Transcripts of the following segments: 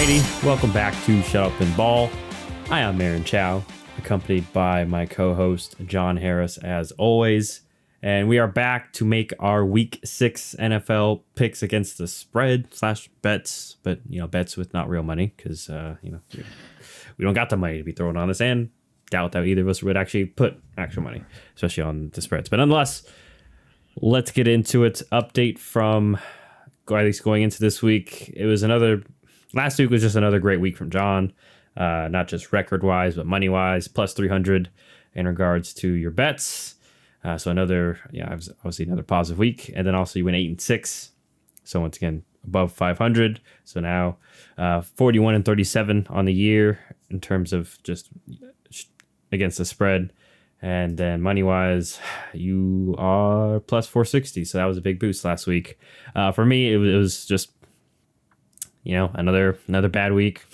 Alrighty, welcome back to Shut Up and Ball. I am Aaron Chow, accompanied by my co-host John Harris as always, and we are back to make our Week 6 NFL picks against the spread / bets, but bets with not real money because we don't got the money to be thrown on this, and doubt that either of us would actually put actual money, especially on the spreads. But nonetheless, let's get into it. Update from at least going into this week. Last week was just another great week from John, not just record-wise, but money-wise, plus 300 in regards to your bets. So obviously another positive week. And then also you went 8-6. So once again, above 500. So now 41-37 on the year in terms of just against the spread. And then money-wise, you are plus 460. So that was a big boost last week. For me, it was just another bad week.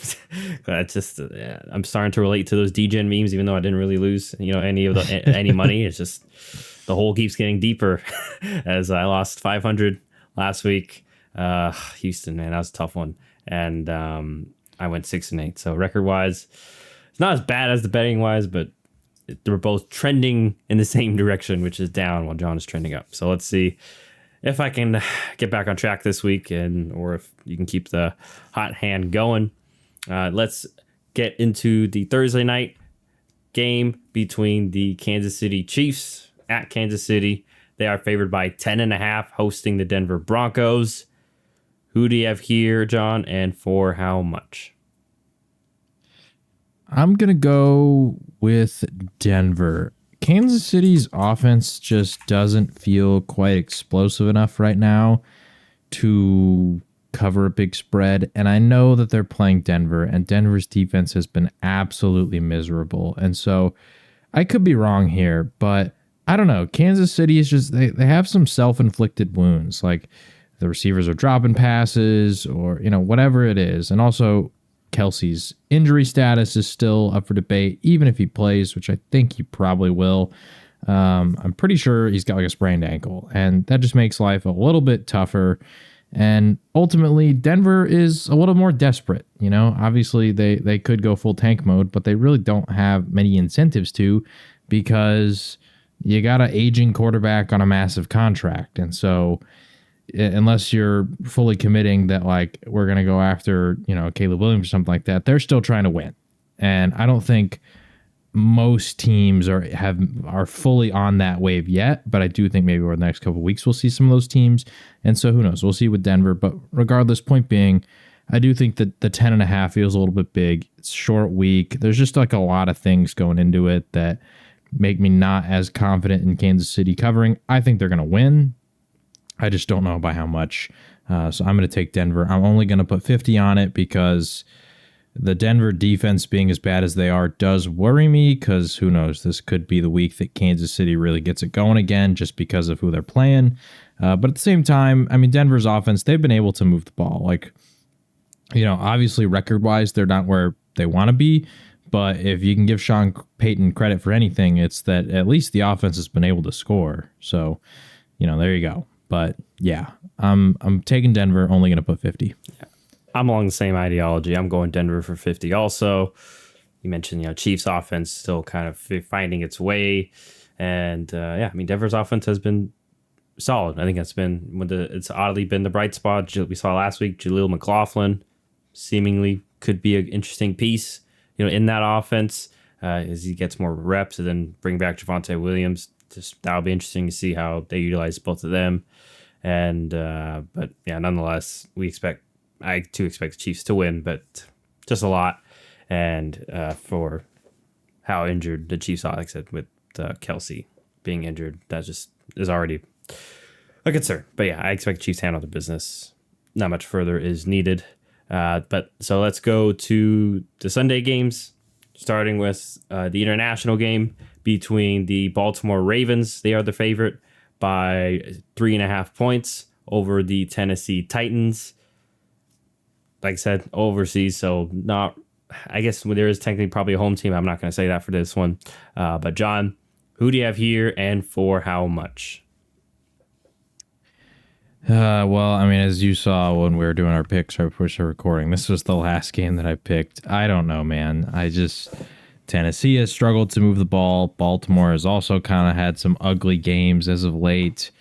It's just I'm starting to relate to those DGen memes, even though I didn't really lose any money. It's just the hole keeps getting deeper as I lost 500 last week. Houston, man, that was a tough one, and I went 6-8. So record wise, it's not as bad as the betting wise, but they were both trending in the same direction, which is down while John is trending up. So let's see if I can get back on track this week, or if you can keep the hot hand going. Let's get into the Thursday night game between the Kansas City Chiefs at Kansas City. They are favored by 10.5, hosting the Denver Broncos. Who do you have here, John, and for how much? I'm going to go with Denver. Kansas City's offense just doesn't feel quite explosive enough right now to cover a big spread. And I know that they're playing Denver, and Denver's defense has been absolutely miserable. And so I could be wrong here, but I don't know. Kansas City is just, they have some self-inflicted wounds. Like the receivers are dropping passes or, whatever it is. And also Kelsey's injury status is still up for debate, even if he plays, which I think he probably will. I'm pretty sure he's got like a sprained ankle, and that just makes life a little bit tougher. And ultimately, Denver is a little more desperate. Obviously they could go full tank mode, but they really don't have many incentives to, because you got an aging quarterback on a massive contract. And so unless you're fully committing that, like, we're going to go after, Caleb Williams or something like that, they're still trying to win. And I don't think most teams are fully on that wave yet, but I do think maybe over the next couple of weeks we'll see some of those teams. And so who knows? We'll see with Denver. But regardless, point being, I do think that the 10.5 feels a little bit big. It's a short week. There's just like a lot of things going into it that make me not as confident in Kansas City covering. I think they're going to win. I just don't know by how much. So I'm going to take Denver. I'm only going to put 50 on it because the Denver defense being as bad as they are does worry me, because who knows, this could be the week that Kansas City really gets it going again just because of who they're playing. But at the same time, I mean, Denver's offense, they've been able to move the ball. Like, obviously record-wise, they're not where they want to be. But if you can give Sean Payton credit for anything, it's that at least the offense has been able to score. So, there you go. But yeah, I'm taking Denver, only going to put 50. Yeah. I'm along the same ideology. I'm going Denver for 50 also. You mentioned, Chiefs offense still kind of finding its way. And Denver's offense has been solid. I think it's oddly been the bright spot. We saw last week, Jaleel McLaughlin seemingly could be an interesting piece, in that offense as he gets more reps, and then bring back Javonte Williams. That'll be interesting to see how they utilize both of them. And but yeah, nonetheless, I too expect the Chiefs to win, but just a lot. And for how injured the Chiefs are, like I said, with Kelsey being injured, that just is already a concern. But yeah, I expect the Chiefs to handle the business. Not much further is needed. But so let's go to the Sunday games, starting with the international game between the Baltimore Ravens. They are the favorite by 3.5 points over the Tennessee Titans. Like I said, overseas, so not. I guess there is technically probably a home team. I'm not going to say that for this one. But John, who do you have here, and for how much? Well, I mean, as you saw when we were doing our picks right before the recording, this was the last game that I picked. I don't know, man. Tennessee has struggled to move the ball. Baltimore has also kind of had some ugly games as of late.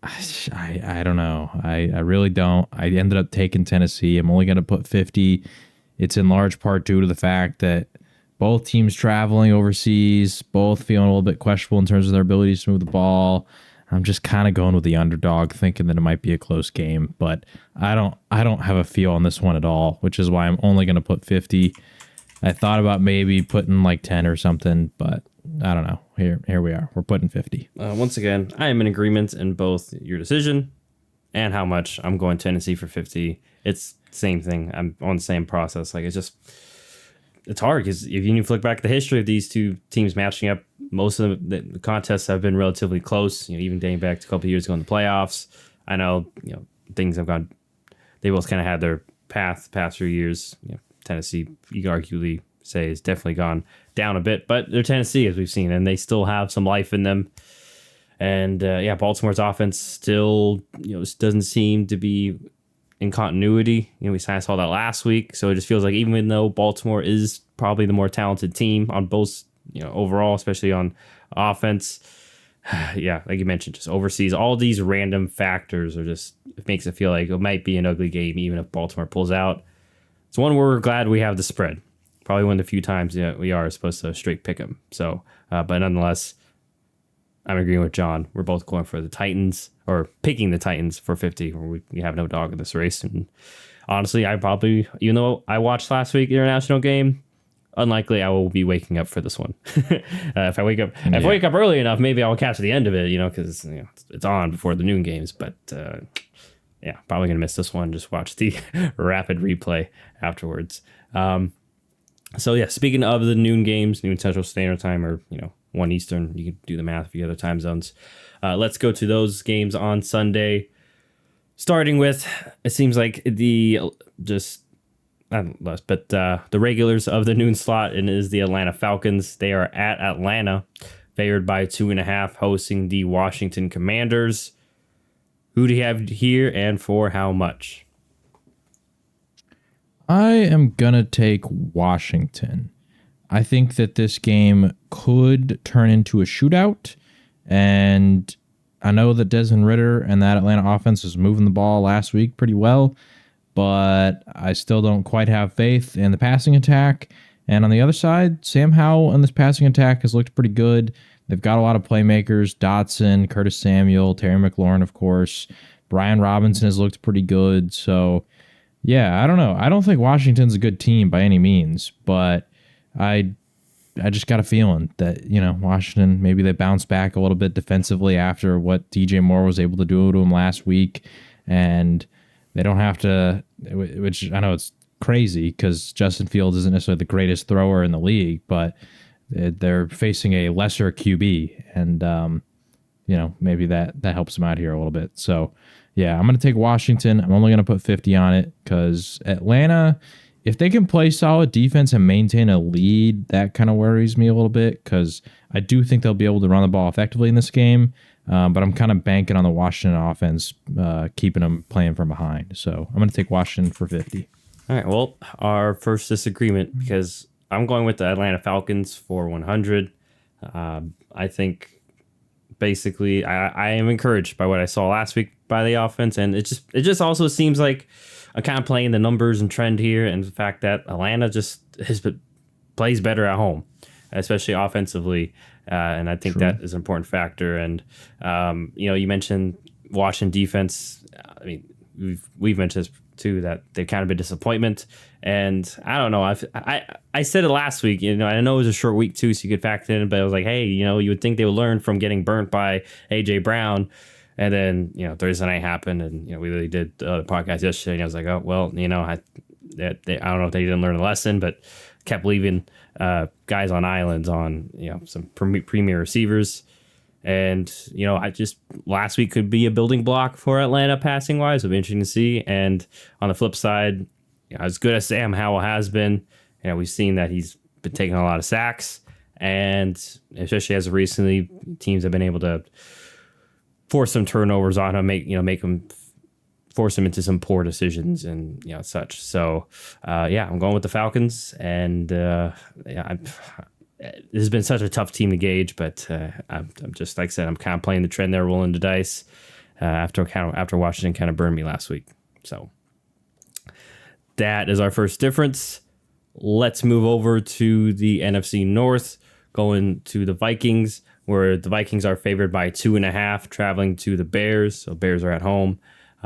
I don't know. I really don't. I ended up taking Tennessee. I'm only going to put 50. It's in large part due to the fact that both teams traveling overseas, both feeling a little bit questionable in terms of their abilities to move the ball. I'm just kind of going with the underdog, thinking that it might be a close game, but I don't have a feel on this one at all, which is why I'm only going to put 50. I thought about maybe putting like 10 or something, but I don't know. Here we are. We're putting 50. Once again, I am in agreement in both your decision and how much I'm going Tennessee for 50. It's the same thing. I'm on the same process. Like, it's hard because if you flick back the history of these two teams matching up, most of the contests have been relatively close. Even dating back to a couple of years ago in the playoffs. I know things have gone. They both kind of had their path the past few years. Tennessee, you could arguably say, has definitely gone down a bit, but they're Tennessee, as we've seen, and they still have some life in them. And Baltimore's offense still doesn't seem to be in continuity. We saw that last week, so it just feels like even though Baltimore is probably the more talented team on both, overall, especially on offense, like you mentioned, just overseas, all these random factors it makes it feel like it might be an ugly game even if Baltimore pulls out. It's one where we're glad we have the spread. Probably one of the few times we are supposed to straight pick them. So, but nonetheless, I'm agreeing with John. We're both going for the Titans, or picking the Titans for 50, where we have no dog in this race. And honestly, I probably, even though I watched last week international game, unlikely I will be waking up for this one. If I wake up early enough, maybe I'll catch the end of it, because it's on before the noon games. But probably gonna miss this one. Just watch the rapid replay afterwards. So speaking of the noon games, noon Central Standard Time, or 1 Eastern, you can do the math for the other time zones. Let's go to those games on Sunday. Starting with, it seems like the regulars of the noon slot, and it is the Atlanta Falcons. They are at Atlanta, favored by 2.5, hosting the Washington Commanders. Who do you have here, and for how much? I am going to take Washington. I think that this game could turn into a shootout, and I know that Desmond Ridder and that Atlanta offense was moving the ball last week pretty well, but I still don't quite have faith in the passing attack. And on the other side, Sam Howell and this passing attack has looked pretty good. They've got a lot of playmakers: Dotson, Curtis Samuel, Terry McLaurin, of course. Brian Robinson has looked pretty good. So, I don't know. I don't think Washington's a good team by any means, but I just got a feeling that, Washington, maybe they bounce back a little bit defensively after what DJ Moore was able to do to him last week, and they don't have to, which I know it's crazy because Justin Fields isn't necessarily the greatest thrower in the league, but they're facing a lesser QB, and, maybe that helps them out here a little bit. So, I'm going to take Washington. I'm only going to put 50 on it because Atlanta, if they can play solid defense and maintain a lead, that kind of worries me a little bit because I do think they'll be able to run the ball effectively in this game, but I'm kind of banking on the Washington offense keeping them playing from behind. So I'm going to take Washington for 50. All right, well, our first disagreement, because I'm going with the Atlanta Falcons for 100. I think basically I am encouraged by what I saw last week by the offense, and it just also seems like I'm kind of playing the numbers and trend here, and the fact that Atlanta just plays better at home, especially offensively, and I think that is an important factor. And you mentioned Washington defense. I mean, we've mentioned this too, that they've kind of been a disappointment, and I don't know. I said it last week. I know it was a short week too, so you could factor in, but I was like, hey, you would think they would learn from getting burnt by AJ Brown. And then, Thursday night happened, and, we really did the podcast yesterday, and I was like, oh, well, I don't know if they didn't learn a lesson, but kept leaving guys on islands on, some premier receivers. And, last week could be a building block for Atlanta passing wise. It'll be interesting to see. And on the flip side, as good as Sam Howell has been, we've seen that he's been taking a lot of sacks, and especially as of recently, teams have been able to force some turnovers on him, make him force him into some poor decisions and such. So I'm going with the Falcons, and it has been such a tough team to gauge, but I'm just, like I said, I'm kind of playing the trend there, rolling the dice after Washington kind of burned me last week. So that is our first difference. Let's move over to the NFC North, going to the Vikings, where the Vikings are favored by 2.5, traveling to the Bears. So Bears are at home.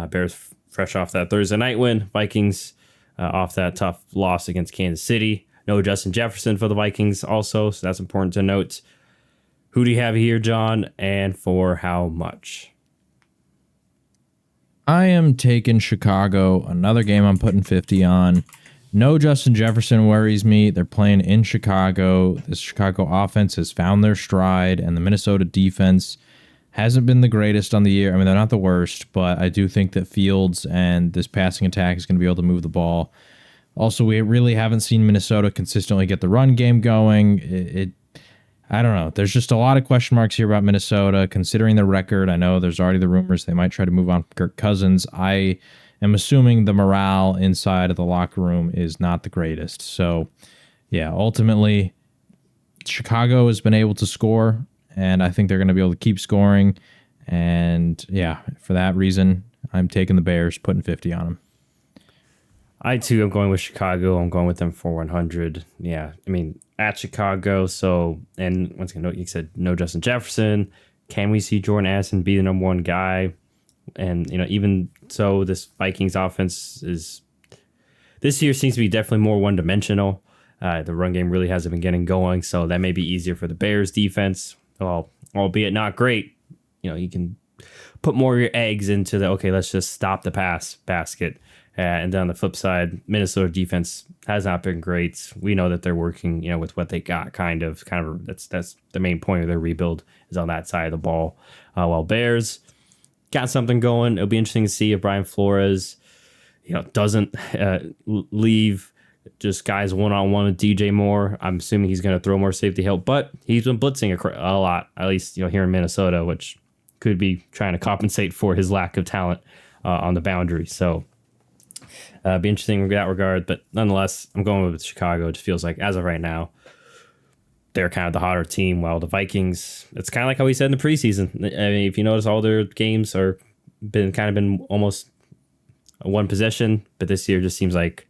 Bears fresh off that Thursday night win. Vikings off that tough loss against Kansas City. No Justin Jefferson for the Vikings also, so that's important to note. Who do you have here, John, and for how much? I am taking Chicago. Another game I'm putting 50 on. No Justin Jefferson worries me. They're playing in Chicago. The Chicago offense has found their stride, and the Minnesota defense hasn't been the greatest on the year. I mean, they're not the worst, but I do think that Fields and this passing attack is going to be able to move the ball. Also, we really haven't seen Minnesota consistently get the run game going. I don't know. There's just a lot of question marks here about Minnesota, considering their record. I know there's already the rumors they might try to move on from Kirk Cousins. I am assuming the morale inside of the locker room is not the greatest. So, yeah, ultimately, Chicago has been able to score, and I think they're going to be able to keep scoring. And, yeah, for that reason, I'm taking the Bears, putting 50 on them. I, too, am going with Chicago. I'm going with them for 100. Yeah, I mean, at Chicago. So, and once again, you said no Justin Jefferson. Can we see Jordan Addison be the number one guy? And, even so, this Vikings offense this year seems to be definitely more one-dimensional. The run game really hasn't been getting going, so that may be easier for the Bears defense. Well, albeit not great, you can put more of your eggs into let's just stop the pass basket. And then on the flip side, Minnesota defense has not been great. We know that they're working, with what they got. Kind of. That's the main point of their rebuild is on that side of the ball. While Bears got something going. It'll be interesting to see if Brian Flores, doesn't leave just guys one-on-one with DJ Moore. I'm assuming he's going to throw more safety help, but he's been blitzing a lot, at least here in Minnesota, which could be trying to compensate for his lack of talent on the boundary. So. Be interesting in that regard, but nonetheless, I'm going with Chicago. It just feels like, as of right now, they're kind of the hotter team, while the Vikings, it's kind of like how we said in the preseason. I mean, if you notice, all their games are been almost one possession, but this year just seems like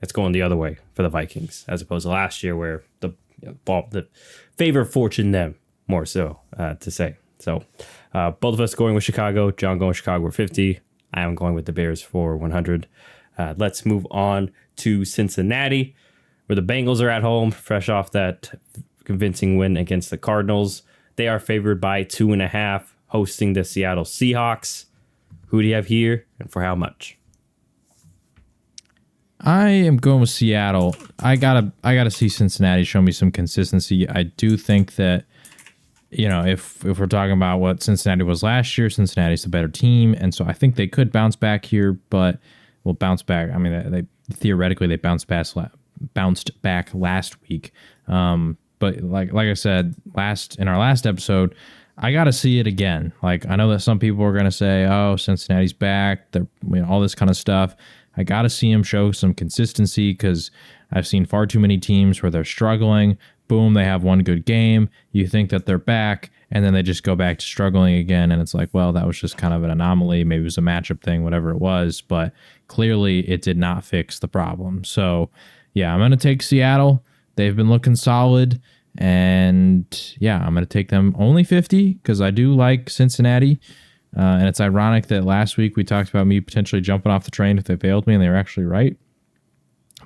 it's going the other way for the Vikings, as opposed to last year where the favor of fortune them more so to say. So both of us going with Chicago. John going with Chicago for 50. I am going with the Bears for 100. Let's move on to Cincinnati, where the Bengals are at home, fresh off that convincing win against the Cardinals. They are favored by 2.5, hosting the Seattle Seahawks. Who do you have here, and for how much? I am going with Seattle. I gotta see Cincinnati show me some consistency. I do think that, if we're talking about what Cincinnati was last year, Cincinnati's the better team, and so I think they could bounce back here, but will bounce back. I mean, they theoretically they bounced back last week. But like I said in our last episode, I got to see it again. Like, I know that some people are going to say, "Oh, Cincinnati's back," all this kind of stuff. I got to see them show some consistency, because I've seen far too many teams where they're struggling. Boom, they have one good game. You think that they're back, and then they just go back to struggling again. And it's like, well, that was just kind of an anomaly. Maybe it was a matchup thing, whatever it was. But clearly it did not fix the problem. So, yeah, I'm going to take Seattle. They've been looking solid. And, yeah, I'm going to take them only 50, because I do like Cincinnati. And it's ironic that last week we talked about me potentially jumping off the train if they failed me, and they were actually right.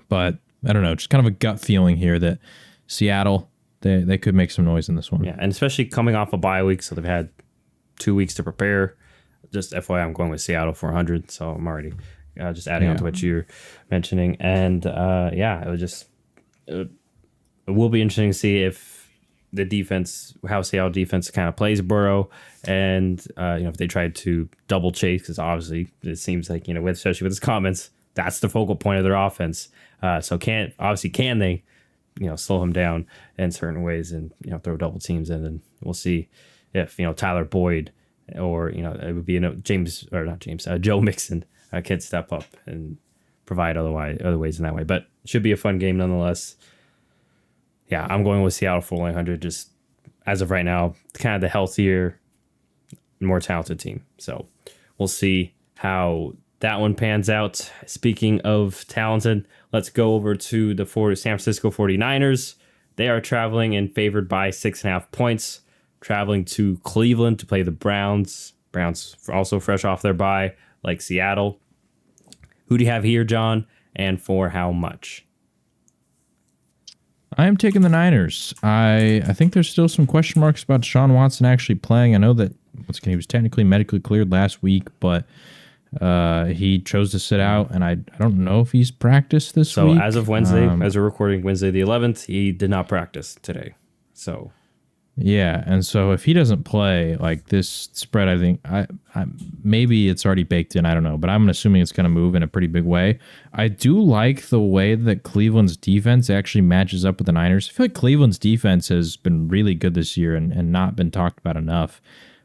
But I don't know, just kind of a gut feeling here that Seattle, they could make some noise in this one. Yeah, and especially coming off a bye week, so they've had 2 weeks to prepare. Just FYI, I'm going with Seattle for 100, so I'm already just adding on to what you're mentioning. And it will be interesting to see if the defense, how Seattle defense kind of plays Burrow, and if they try to double chase, because obviously it seems like, especially with his comments, that's the focal point of their offense. So can they slow him down in certain ways and, throw double teams in, and we'll see if, Tyler Boyd or, it would be Joe Mixon can step up and provide other ways in that way. But it should be a fun game nonetheless. Yeah, I'm going with Seattle for 100. Just as of right now, kind of the healthier, more talented team. So we'll see how that one pans out. Speaking of talented, let's go over to the San Francisco 49ers. They are traveling and favored by 6.5 points, traveling to Cleveland to play the Browns. Browns also fresh off their bye, like Seattle. Who do you have here, John, and for how much? I am taking the Niners. I think there's still some question marks about Deshaun Watson actually playing. I know that he was technically medically cleared last week, but he chose to sit out, and I don't know if he's practiced this week. So as of Wednesday, as we're recording Wednesday the 11th, he did not practice today. So yeah, and so if he doesn't play, like this spread, I think I maybe it's already baked in. I don't know, but I'm assuming it's going to move in a pretty big way. I do like the way that Cleveland's defense actually matches up with the Niners. I feel like Cleveland's defense has been really good this year and not been talked about enough.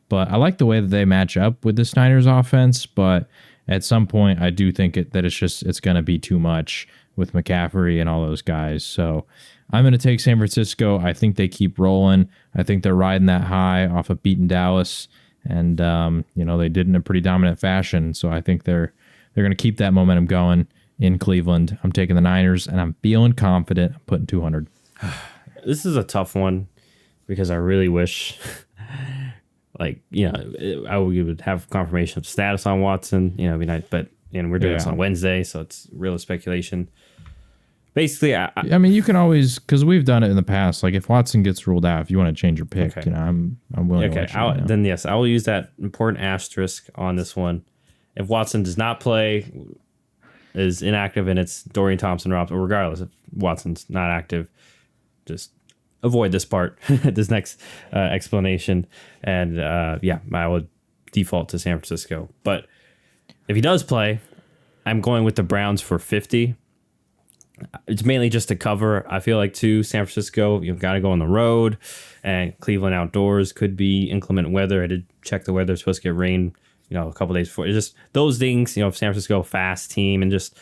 But I like the way that they match up with this Niners offense. But at some point, I do think that it's going to be too much with McCaffrey and all those guys. So I'm going to take San Francisco. I think they keep rolling. I think they're riding that high off of beating Dallas. And, they did in a pretty dominant fashion. So I think they're going to keep that momentum going in Cleveland. I'm taking the Niners, and I'm feeling confident. I'm putting 200. This is a tough one because I really wish... we would have confirmation of status on Watson, it'd be nice, but we're doing this on Wednesday, so it's real speculation. Basically, I mean, you can always, because we've done it in the past. Like if Watson gets ruled out, if you want to change your pick, okay. I'm willing. Okay, to let you know. Then yes, I will use that important asterisk on this one. If Watson does not play, is inactive, and it's Dorian Thompson-Robinson, or regardless if Watson's not active, just avoid this part, this next explanation, and I would default to San Francisco. But if he does play, I'm going with the Browns for 50. It's mainly just to cover. I feel like too, San Francisco, you've got to go on the road, and Cleveland outdoors could be inclement weather. I did check the weather; it's supposed to get rain, a couple days before. It's just those things, San Francisco, fast team, and just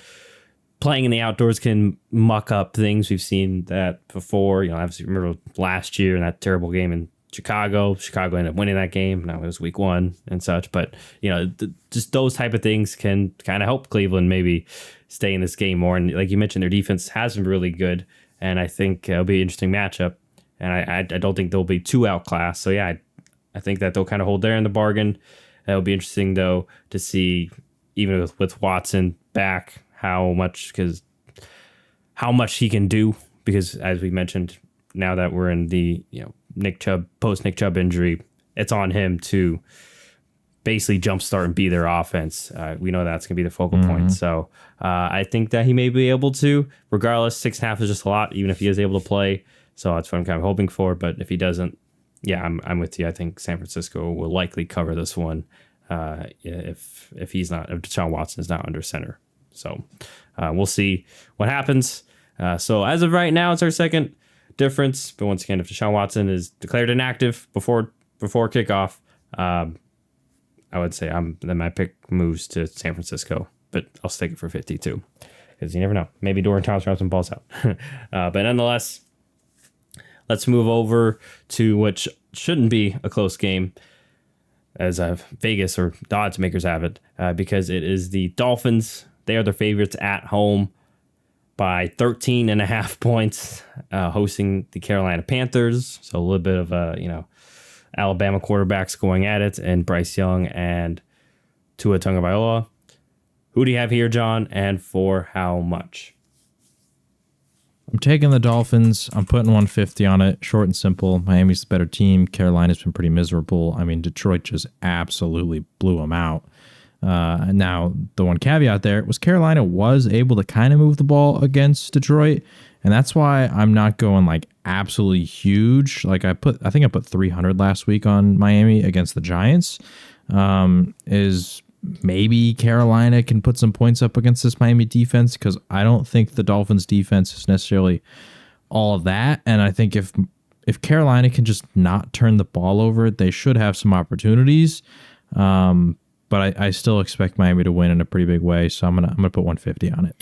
playing in the outdoors can muck up things. We've seen that before. Obviously remember last year in that terrible game in Chicago. Chicago ended up winning that game. Now it was week 1 and such. But, just those type of things can kind of help Cleveland maybe stay in this game more. And like you mentioned, their defense has been really good. And I think it'll be an interesting matchup. And I don't think they'll be too outclassed. So, yeah, I think that they'll kind of hold there in the bargain. It'll be interesting, though, to see, even with Watson back, how much he can do, because as we mentioned, now that we're in the Nick Chubb injury, it's on him to basically jumpstart and be their offense. We know that's gonna be the focal point. So I think that he may be able to. Regardless, 6.5 is just a lot, even if he is able to play. So that's what I'm kind of hoping for. But if he doesn't, I'm with you. I think San Francisco will likely cover this one if Deshaun Watson is not under center. So we'll see what happens. So as of right now, it's our second difference. But once again, if Deshaun Watson is declared inactive before kickoff, I would say then my pick moves to San Francisco. But I'll stick it for 52 because you never know. Maybe Dorian Thompson balls out. But nonetheless, let's move over to what shouldn't be a close game, as Vegas or the odds makers have it, because it is the Dolphins. They are the favorites at home by 13.5 points, hosting the Carolina Panthers. So a little bit of Alabama quarterbacks going at it, and Bryce Young and Tua Tagovailoa. Who do you have here, John, and for how much? I'm taking the Dolphins. I'm putting 150 on it. Short and simple. Miami's the better team. Carolina's been pretty miserable. I mean, Detroit just absolutely blew them out. Now, the one caveat there was Carolina was able to kind of move the ball against Detroit, and that's why I'm not going like absolutely huge. Like I think I put 300 last week on Miami against the Giants. Is maybe Carolina can put some points up against this Miami defense, because I don't think the Dolphins defense is necessarily all of that. And I think if Carolina can just not turn the ball over, they should have some opportunities. but I still expect Miami to win in a pretty big way. So I'm gonna put 150 on it.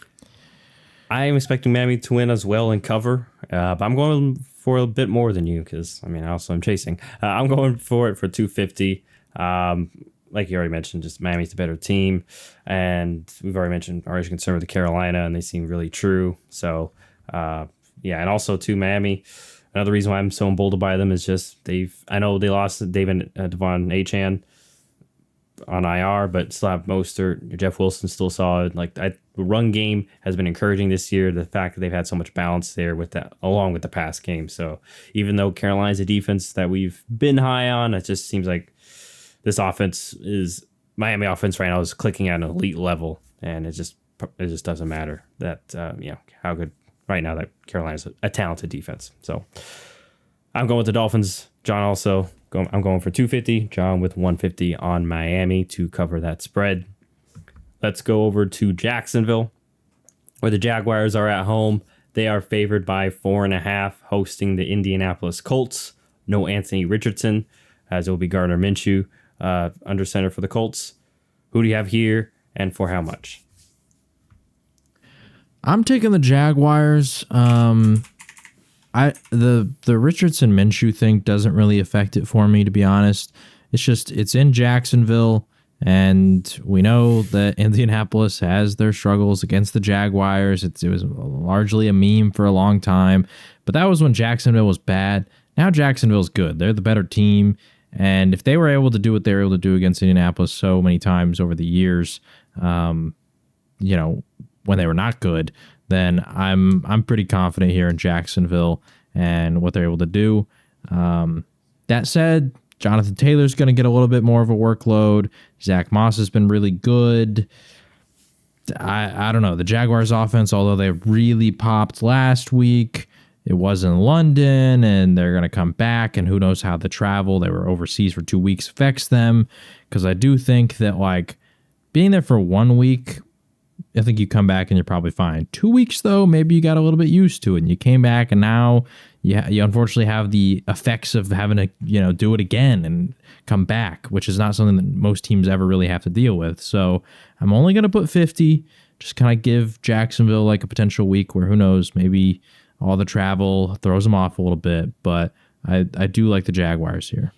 I am expecting Miami to win as well and cover, but I'm going for a bit more than you because, I mean, I also am chasing. I'm going for it for 250. Like you already mentioned, just Miami's the better team. And we've already mentioned our concern with the Carolina, and they seem really true. So, yeah, and also to Miami. Another reason why I'm so emboldened by them is just I know they lost Devon Achane on IR, but still have Mostert. Jeff Wilson still solid. Like the run game has been encouraging this year. The fact that they've had so much balance there with that, along with the pass game. So even though Carolina's a defense that we've been high on, it just seems like this Miami offense right now is clicking at an elite level, and it just doesn't matter that how good right now that Carolina's a talented defense. So I'm going with the Dolphins. John also. I'm going for 250. John with 150 on Miami to cover that spread. Let's go over to Jacksonville, where the Jaguars are at home. They are favored by 4.5, hosting the Indianapolis Colts. No Anthony Richardson, as it will be Gardner Minshew under center for the Colts. Who do you have here, and for how much? I'm taking the Jaguars. The Richardson Minshew thing doesn't really affect it for me, to be honest. It's in Jacksonville, and we know that Indianapolis has their struggles against the Jaguars. It was largely a meme for a long time, but that was when Jacksonville was bad. Now Jacksonville's good. They're the better team, and if they were able to do what they were able to do against Indianapolis so many times over the years, when they were not good, then I'm pretty confident here in Jacksonville and what they're able to do. That said, Jonathan Taylor's going to get a little bit more of a workload. Zach Moss has been really good. I don't know. The Jaguars offense, although they really popped last week, it was in London, and they're going to come back, and who knows how the travel, they were overseas for 2 weeks, affects them. Because I do think that, like, being there for 1 week, I think you come back and you're probably fine. 2 weeks, though, maybe you got a little bit used to it, and you came back, and now you unfortunately have the effects of having to do it again and come back, which is not something that most teams ever really have to deal with. So I'm only going to put 50, just kind of give Jacksonville like a potential week where, who knows, maybe all the travel throws them off a little bit. But I do like the Jaguars here.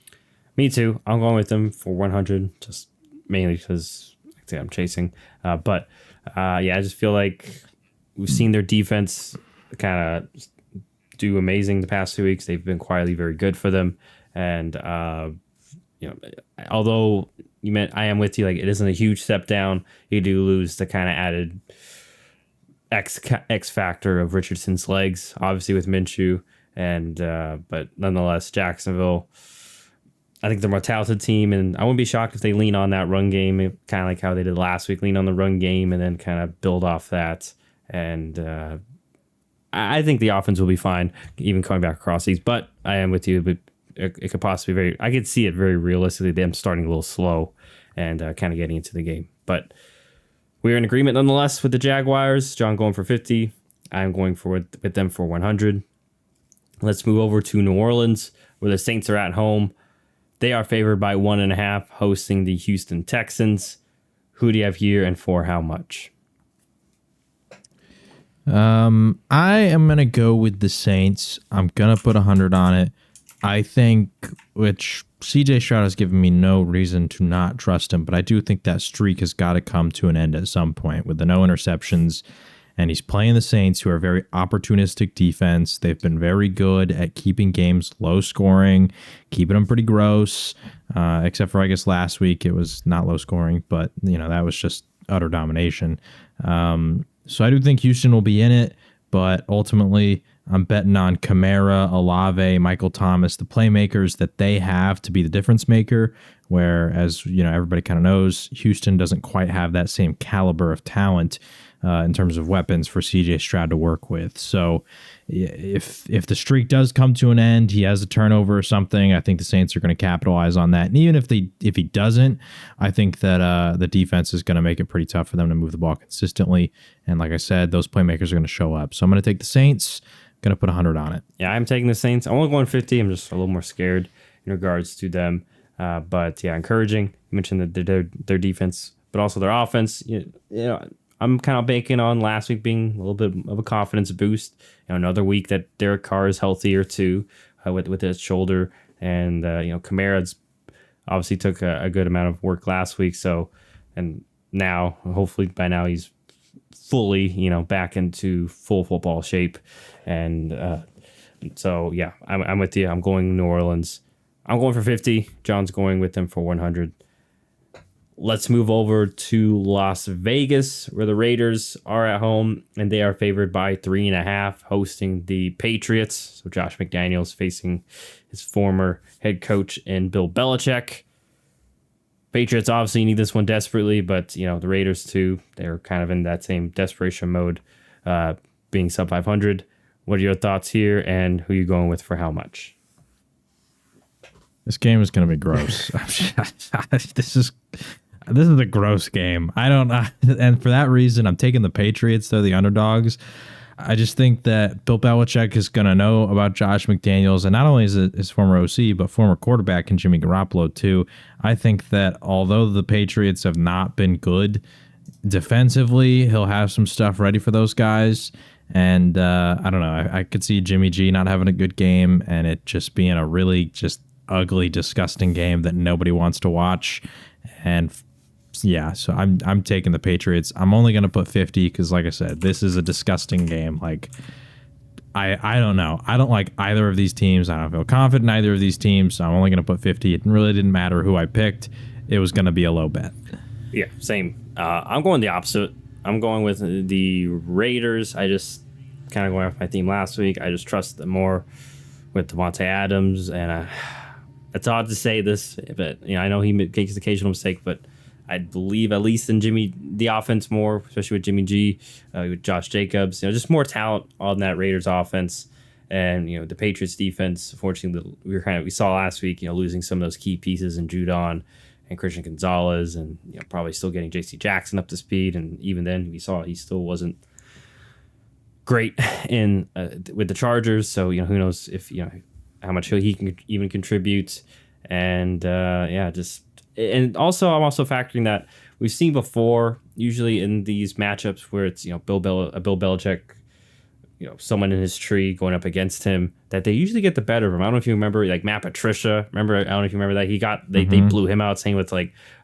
Me too. I'm going with them for 100, just mainly because I'm chasing. But I just feel like we've seen their defense kind of do amazing the past 2 weeks. They've been quietly very good for them. And, although I am with you, like, it isn't a huge step down, you do lose the kind of added X factor of Richardson's legs, obviously with Minshew. And, but nonetheless, Jacksonville, I think they're a more talented team, and I wouldn't be shocked if they lean on that run game, kind of like how they did last week, lean on the run game and then kind of build off that. And I think the offense will be fine, even coming back across these. But I am with you, but it could possibly I could see it very realistically, them starting a little slow and kind of getting into the game. But we're in agreement nonetheless with the Jaguars. John going for 50. I'm going with them for 100. Let's move over to New Orleans, where the Saints are at home. They are favored by 1.5, hosting the Houston Texans. Who do you have here, and for how much? I am going to go with the Saints. I'm going to put 100 on it. I think, which CJ Stroud has given me no reason to not trust him, but I do think that streak has got to come to an end at some point with the no interceptions. And he's playing the Saints, who are a very opportunistic defense. They've been very good at keeping games low scoring, keeping them pretty gross, except for, I guess, last week it was not low scoring, but, that was just utter domination. So I do think Houston will be in it, but ultimately I'm betting on Kamara, Olave, Michael Thomas, the playmakers that they have to be the difference maker, whereas, everybody kind of knows Houston doesn't quite have that same caliber of talent in terms of weapons for CJ Stroud to work with. So if the streak does come to an end, he has a turnover or something, I think the Saints are going to capitalize on that. And even if he doesn't, I think that the defense is going to make it pretty tough for them to move the ball consistently. And like I said, those playmakers are going to show up. So I'm going to take the Saints, going to put 100 on it. Yeah, I'm taking the Saints. I'm only going 50. I'm just a little more scared in regards to them. But yeah, encouraging. You mentioned that their defense, but also their offense. I'm kind of banking on last week being a little bit of a confidence boost. Another week that Derek Carr is healthier too, with his shoulder, and Kamara's obviously took a good amount of work last week. So, and now hopefully by now he's fully back into full football shape, and so yeah, I'm with you. I'm going New Orleans. I'm going for 50. John's going with them for 100. Let's move over to Las Vegas, where the Raiders are at home, and they are favored by 3.5, hosting the Patriots. So Josh McDaniels facing his former head coach and Bill Belichick. Patriots obviously need this one desperately, but the Raiders too. They're kind of in that same desperation mode, being sub 500. What are your thoughts here, and who are you going with for how much? This game is going to be gross. This is a gross game. I don't know. And for that reason, I'm taking the Patriots. They're the underdogs. I just think that Bill Belichick is going to know about Josh McDaniels, and not only is it his former OC, but former quarterback and Jimmy Garoppolo too. I think that although the Patriots have not been good defensively, he'll have some stuff ready for those guys. And I don't know. I could see Jimmy G not having a good game, and it just being a really just ugly, disgusting game that nobody wants to watch. And yeah, so I'm taking the Patriots. I'm only going to put 50 because, like I said, this is a disgusting game. Like, I don't know. I don't like either of these teams. I don't feel confident in either of these teams, so I'm only going to put 50. It really didn't matter who I picked. It was going to be a low bet. Yeah, same. I'm going the opposite. I'm going with the Raiders. I just kind of going off my theme last week. I just trust them more with Devontae Adams, and it's odd to say this, but I know he makes an occasional mistake, but I believe at least in Jimmy, the offense more, especially with Jimmy G, with Josh Jacobs, just more talent on that Raiders offense, and the Patriots defense. Unfortunately, we saw last week, losing some of those key pieces in Judon and Christian Gonzalez, and probably still getting J.C. Jackson up to speed, and even then we saw he still wasn't great in with the Chargers. So who knows if how much he can even contribute, and and also I'm also factoring that we've seen before, usually in these matchups where it's Bill Belichick, someone in his tree going up against him, that they usually get the better of him. I don't know if you remember, like Matt Patricia. I don't know if you remember that they blew him out. Same with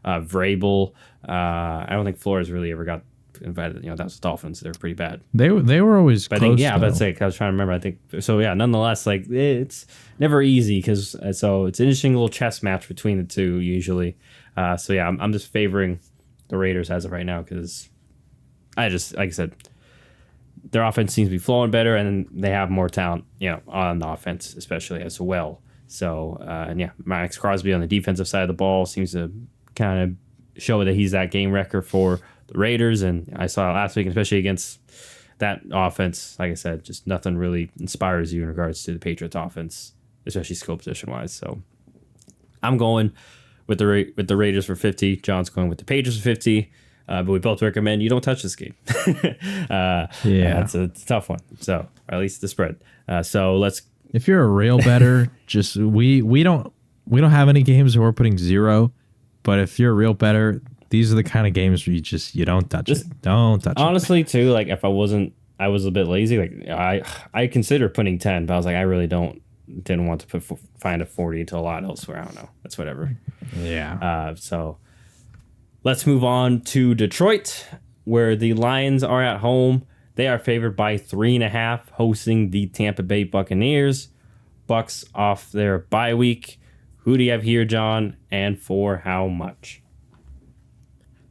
Vrabel. I don't think Flores really ever got invited. That was the Dolphins. They were pretty bad. They were always close. I think that's it. I was trying to remember. I think so. Yeah. Nonetheless, it's never easy because so it's an interesting little chess match between the two usually. So yeah, I'm just favoring the Raiders as of right now because I just, like I said, their offense seems to be flowing better, and they have more talent, on the offense especially as well. So and yeah, Max Crosby on the defensive side of the ball seems to kind of show that he's that game wrecker for the Raiders, and I saw it last week, especially against that offense. Like I said, just nothing really inspires you in regards to the Patriots offense, especially skill position wise. So I'm going with the Raiders for 50. John's going with the Patriots for 50. But we both recommend you don't touch this game. It's a tough one. So, or at least the spread. So let's. If you're a real bettor, just we don't have any games where we're putting 0. But if you're a real bettor, these are the kind of games where you don't touch it. Don't touch it. Honestly, too, like if I was a bit lazy. Like I considered putting 10, but I was like, I really didn't want to find a 40 to a lot elsewhere. I don't know. That's whatever. Yeah. So let's move on to Detroit, where the Lions are at home. They are favored by 3.5, hosting the Tampa Bay Buccaneers. Bucks off their bye week. Who do you have here, John, and for how much?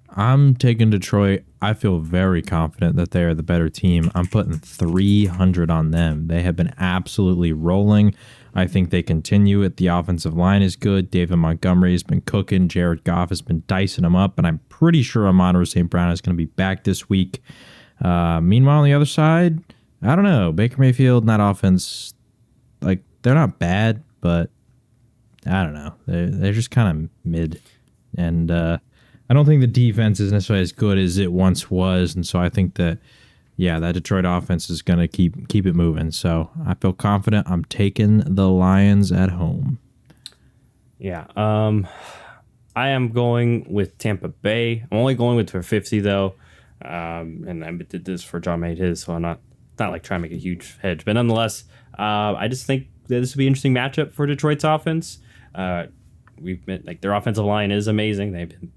I'm taking Detroit. I feel very confident that they are the better team. I'm putting 300 on them. They have been absolutely rolling. I think they continue it. The offensive line is good. David Montgomery has been cooking. Jared Goff has been dicing them up, and I'm pretty sure Amon-Ra St. Brown is going to be back this week. Meanwhile, on the other side, I don't know. Baker Mayfield and that offense, they're not bad, but I don't know. They're just kind of mid. And I don't think the defense is necessarily as good as it once was. And so I think that, that Detroit offense is going to keep it moving. So I feel confident. I'm taking the Lions at home. Yeah. I am going with Tampa Bay. I'm only going with for 50 though. And I did this for John made his, so I'm not like trying to make a huge hedge, but nonetheless, I just think that this would be an interesting matchup for Detroit's offense. We've been like their offensive line is amazing. They've been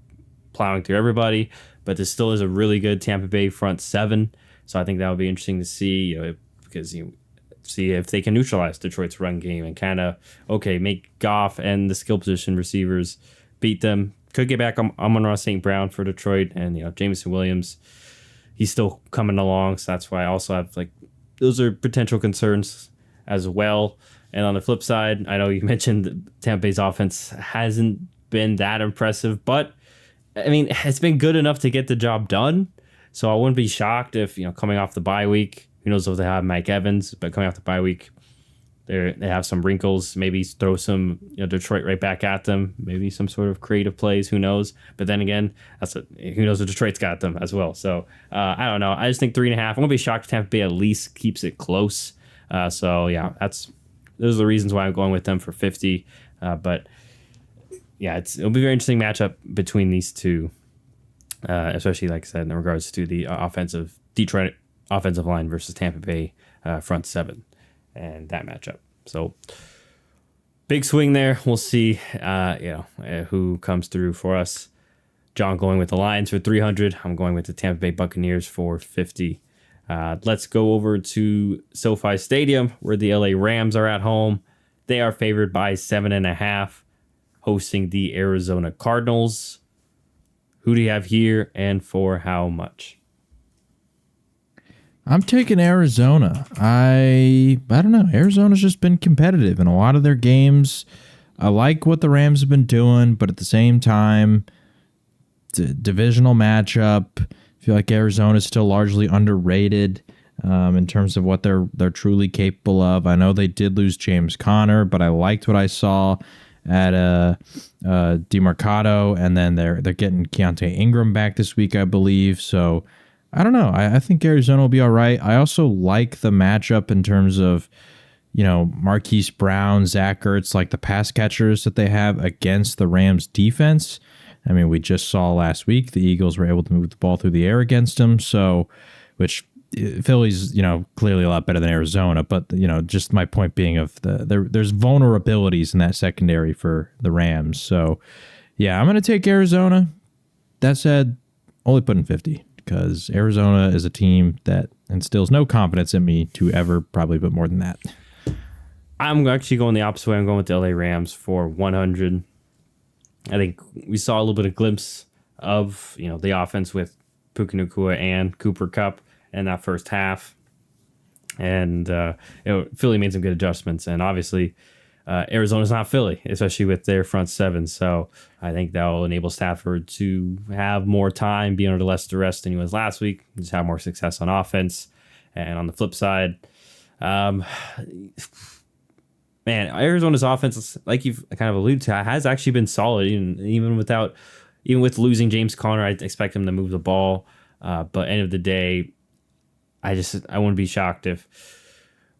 plowing through everybody, but this still is a really good Tampa Bay front seven. So I think that would be interesting to see, because see if they can neutralize Detroit's run game and kind of make Goff and the skill position receivers beat them. Could get back on Amon-Ra St. Brown for Detroit, and Jameson Williams, he's still coming along, so that's why I also have those are potential concerns as well. And on the flip side, I know you mentioned that Tampa Bay's offense hasn't been that impressive, but I mean it's been good enough to get the job done. So I wouldn't be shocked if coming off the bye week, who knows if they have Mike Evans, but coming off the bye week, they have some wrinkles. Maybe throw some Detroit right back at them. Maybe some sort of creative plays. Who knows? But then again, who knows if Detroit's got them as well. So I don't know. I just think 3.5. I'm gonna be shocked if Tampa Bay at least keeps it close. So yeah, those are the reasons why I'm going with them for 50. But yeah, it'll be a very interesting matchup between these two, especially like I said in regards to the Detroit offensive line versus Tampa Bay front seven. And that matchup. So big swing there. We'll see who comes through for us. John going with the Lions for 300. I'm going with the Tampa Bay Buccaneers for 50. Let's go over to SoFi Stadium where the LA Rams are at home. They are favored by 7.5, hosting the Arizona Cardinals. Who do you have here and for how much? I'm taking Arizona. I don't know. Arizona's just been competitive in a lot of their games. I like what the Rams have been doing, but at the same time, divisional matchup. I feel like Arizona is still largely underrated in terms of what they're truly capable of. I know they did lose James Conner, but I liked what I saw at DeMarcado, and then they're getting Keontae Ingram back this week, I believe. So I don't know. I think Arizona will be all right. I also like the matchup in terms of, Marquise Brown, Zach Ertz, like the pass catchers that they have against the Rams defense. I mean, we just saw last week the Eagles were able to move the ball through the air against them. So, which Philly's, clearly a lot better than Arizona. But, just my point being of there's vulnerabilities in that secondary for the Rams. So, yeah, I'm going to take Arizona. That said, only putting 50. Because Arizona is a team that instills no confidence in me to ever probably put more than that. I'm actually going the opposite way. I'm going with the LA Rams for 100. I think we saw a little bit of glimpse of the offense with Puka Nacua and Cooper Kupp in that first half, and Philly made some good adjustments, and obviously Arizona's not Philly, especially with their front seven. So I think that will enable Stafford to have more time, be under less duress than he was last week, just have more success on offense. And on the flip side, Arizona's offense, like you've kind of alluded to, has actually been solid, even with losing James Conner. I expect him to move the ball, but end of the day, I wouldn't be shocked if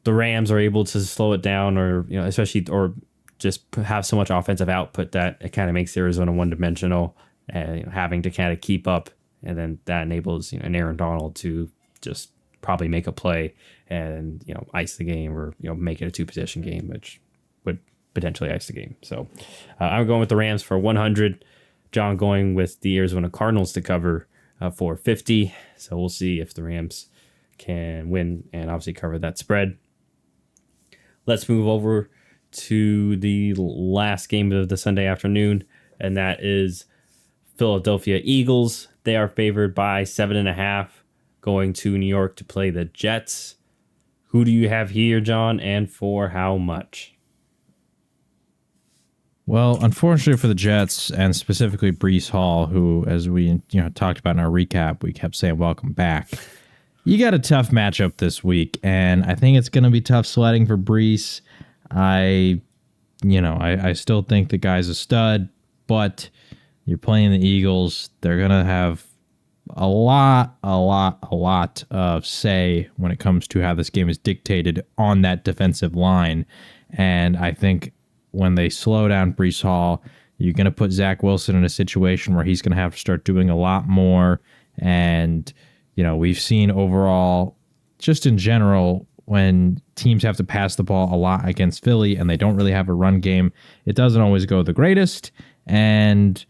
the Rams are able to slow it down, or just have so much offensive output that it kind of makes Arizona one-dimensional, and having to kind of keep up, and then that enables an Aaron Donald to just probably make a play and ice the game, or make it a two-possession game, which would potentially ice the game. So I'm going with the Rams for 100. John going with the Arizona Cardinals to cover for 50. So we'll see if the Rams can win and obviously cover that spread. Let's move over to the last game of the Sunday afternoon, and that is Philadelphia Eagles. They are favored by 7.5, going to New York to play the Jets. Who do you have here, John, and for how much? Well, unfortunately for the Jets, and specifically Breece Hall, who, as we talked about in our recap, we kept saying welcome back. You got a tough matchup this week, and I think it's going to be tough sledding for Breece. I still think the guy's a stud, but you're playing the Eagles. They're going to have a lot of say when it comes to how this game is dictated on that defensive line. And I think when they slow down Breece Hall, you're going to put Zach Wilson in a situation where he's going to have to start doing a lot more. And, we've seen overall, just in general, when teams have to pass the ball a lot against Philly and they don't really have a run game, it doesn't always go the greatest. And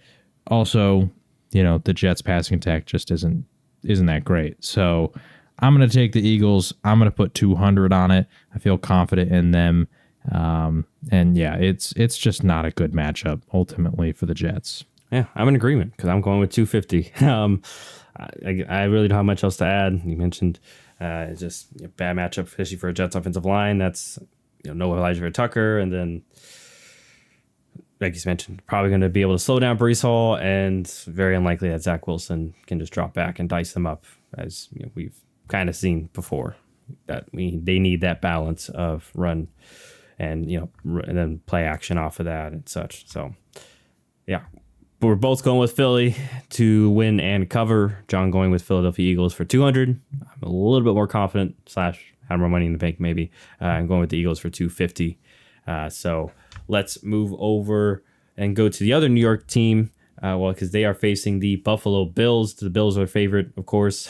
also, the Jets passing attack just isn't that great. So I'm going to take the Eagles. I'm going to put 200 on it. I feel confident in them. And yeah, it's just not a good matchup ultimately for the Jets. Yeah, I'm in agreement because I'm going with 250. I really don't have much else to add. You mentioned it's just a bad matchup, especially for a Jets offensive line. That's no Elijah Tucker, and then like you mentioned, probably going to be able to slow down Breece Hall, and very unlikely that Zach Wilson can just drop back and dice them up, as we've kind of seen before. That they need that balance of run and and then play action off of that and such. So yeah, but we're both going with Philly to win and cover. John going with Philadelphia Eagles for 200. I'm a little bit more confident / have more money in the bank maybe. I'm going with the Eagles for 250. So let's move over and go to the other New York team. Because they are facing the Buffalo Bills. The Bills are favored, of course,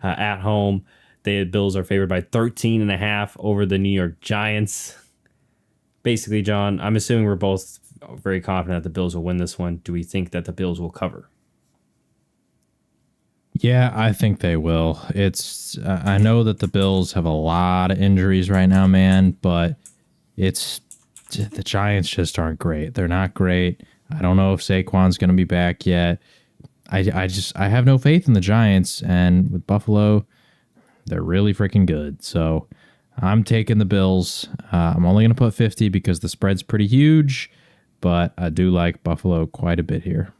at home. The Bills are favored by 13.5 over the New York Giants. Basically, John, I'm assuming we're both very confident that the Bills will win this one. Do we think that the Bills will cover? Yeah, I think they will. I know that the Bills have a lot of injuries right now, man, but the Giants just aren't great. They're not great. I don't know if Saquon's going to be back yet. I have no faith in the Giants, and with Buffalo, they're really freaking good. So I'm taking the Bills. I'm only going to put 50 because the spread's pretty huge, but I do like Buffalo quite a bit here.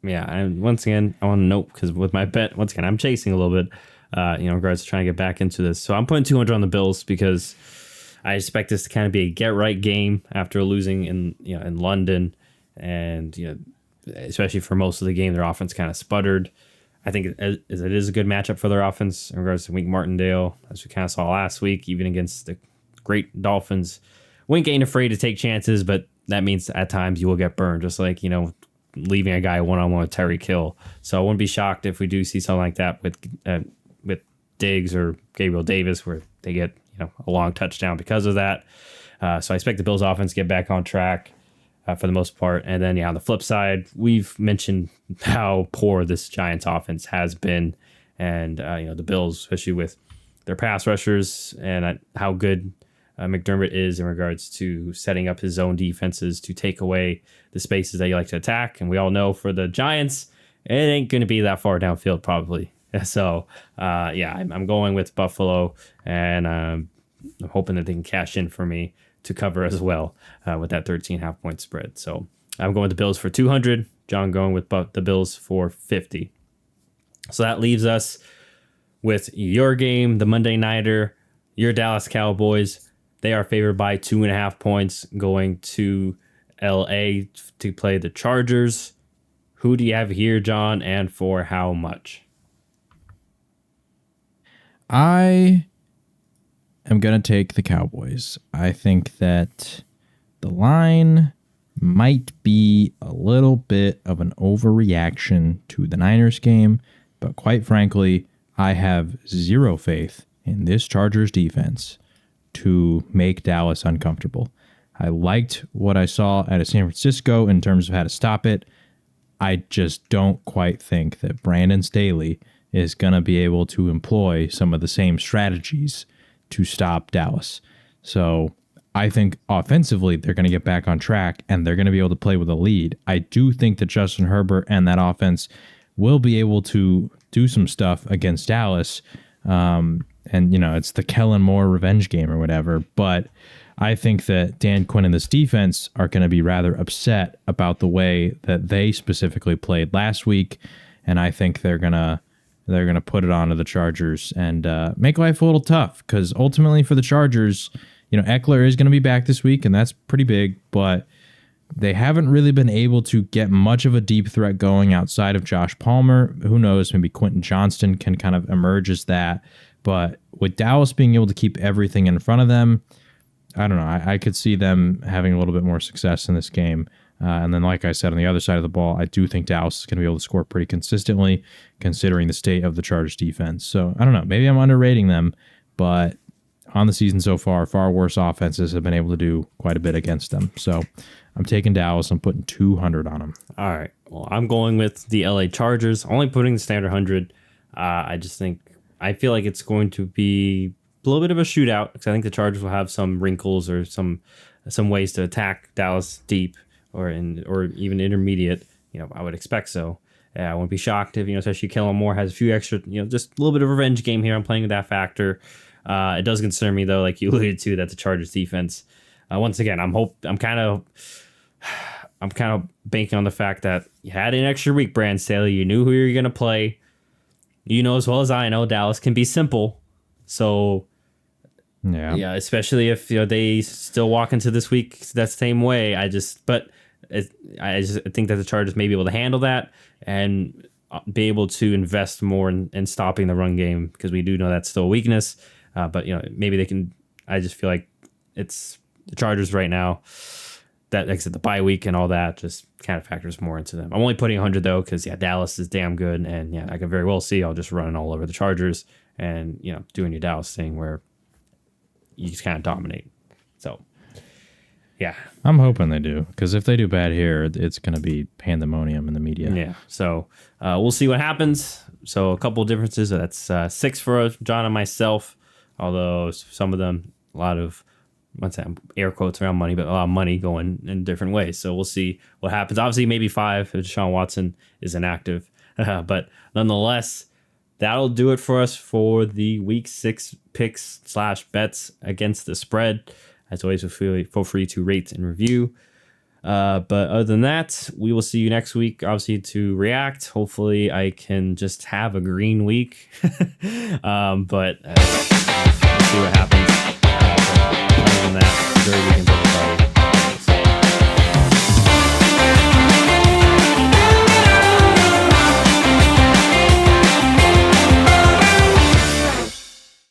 Yeah, and once again, I want to note, because with my bet, once again, I'm chasing a little bit, in regards to trying to get back into this. So I'm putting 200 on the Bills because I expect this to kind of be a get-right game after losing in London. And, especially for most of the game, their offense kind of sputtered. I think it is a good matchup for their offense in regards to Wink Martindale, as we kind of saw last week, even against the great Dolphins. Wink ain't afraid to take chances, but that means at times you will get burned, just like, leaving a guy one-on-one with Tyreek Hill. So I wouldn't be shocked if we do see something like that with Diggs or Gabriel Davis, where they get a long touchdown because of that. So I expect the Bills offense to get back on track for the most part. And then, on the flip side, we've mentioned how poor this Giants offense has been. And, the Bills, especially with their pass rushers and how good McDermott is in regards to setting up his own defenses to take away the spaces that you like to attack. And we all know for the Giants, it ain't going to be that far downfield probably. So, I'm going with Buffalo, and I'm hoping that they can cash in for me to cover as well with that 13.5 point spread. So I'm going with the Bills for 200. John going with the Bills for 50. So that leaves us with your game, the Monday Nighter, your Dallas Cowboys. They are favored by 2.5 points going to LA to play the Chargers. Who do you have here, John, and for how much? I am going to take the Cowboys. I think that the line might be a little bit of an overreaction to the Niners game, but quite frankly, I have zero faith in this Chargers defense to make Dallas uncomfortable. I liked what I saw out of San Francisco in terms of how to stop it. I just don't quite think that Brandon Staley is going to be able to employ some of the same strategies to stop Dallas. So I think offensively, they're going to get back on track and they're going to be able to play with a lead. I do think that Justin Herbert and that offense will be able to do some stuff against Dallas. And, it's the Kellen Moore revenge game or whatever. But I think that Dan Quinn and this defense are going to be rather upset about the way that they specifically played last week. And I think they're going to put it onto the Chargers and make life a little tough, because ultimately for the Chargers, Eckler is going to be back this week, and that's pretty big, but they haven't really been able to get much of a deep threat going outside of Josh Palmer. Who knows? Maybe Quentin Johnston can kind of emerge as that. But with Dallas being able to keep everything in front of them, I don't know. I could see them having a little bit more success in this game. And then, like I said, on the other side of the ball, I do think Dallas is going to be able to score pretty consistently, considering the state of the Chargers defense. So I don't know. Maybe I'm underrating them, but on the season so far, far worse offenses have been able to do quite a bit against them. So I'm taking Dallas. I'm putting 200 on them. All right. Well, I'm going with the LA Chargers, only putting the standard 100. I feel like it's going to be a little bit of a shootout because I think the Chargers will have some wrinkles or some ways to attack Dallas deep or even intermediate. I would expect so. I wouldn't be shocked if, especially Kellen Moore has a few extra, just a little bit of a revenge game here. I'm playing with that factor. It does concern me though, like you alluded to, that the Chargers defense. Once again, I'm kind of banking on the fact that you had an extra week, Brand Staley. You knew who you were going to play. As well as I know, Dallas can be simple. So, yeah, especially if they still walk into this week that same way. I just think that the Chargers may be able to handle that and be able to invest more in stopping the run game because we do know that's still a weakness. But maybe they can. I just feel like it's the Chargers right now. That exit the bye week and all that just kind of factors more into them. I'm only putting 100 though because Dallas is damn good, and I could very well see I'll just run all over the Chargers and doing your Dallas thing where you just kind of dominate. So I'm hoping they do, because if they do bad here, it's going to be pandemonium in the media. Yeah, so we'll see what happens. So a couple of differences. That's 6 for John and myself, although some of them a lot of. Once I'm air quotes around money, but a lot of money going in different ways. So we'll see what happens. Obviously, maybe 5 if Deshaun Watson is inactive. But nonetheless, that'll do it for us for the week 6 picks / bets against the spread. As always, feel free to rate and review. But other than that, we will see you next week, obviously, to react. Hopefully, I can just have a green week. But we'll see what happens.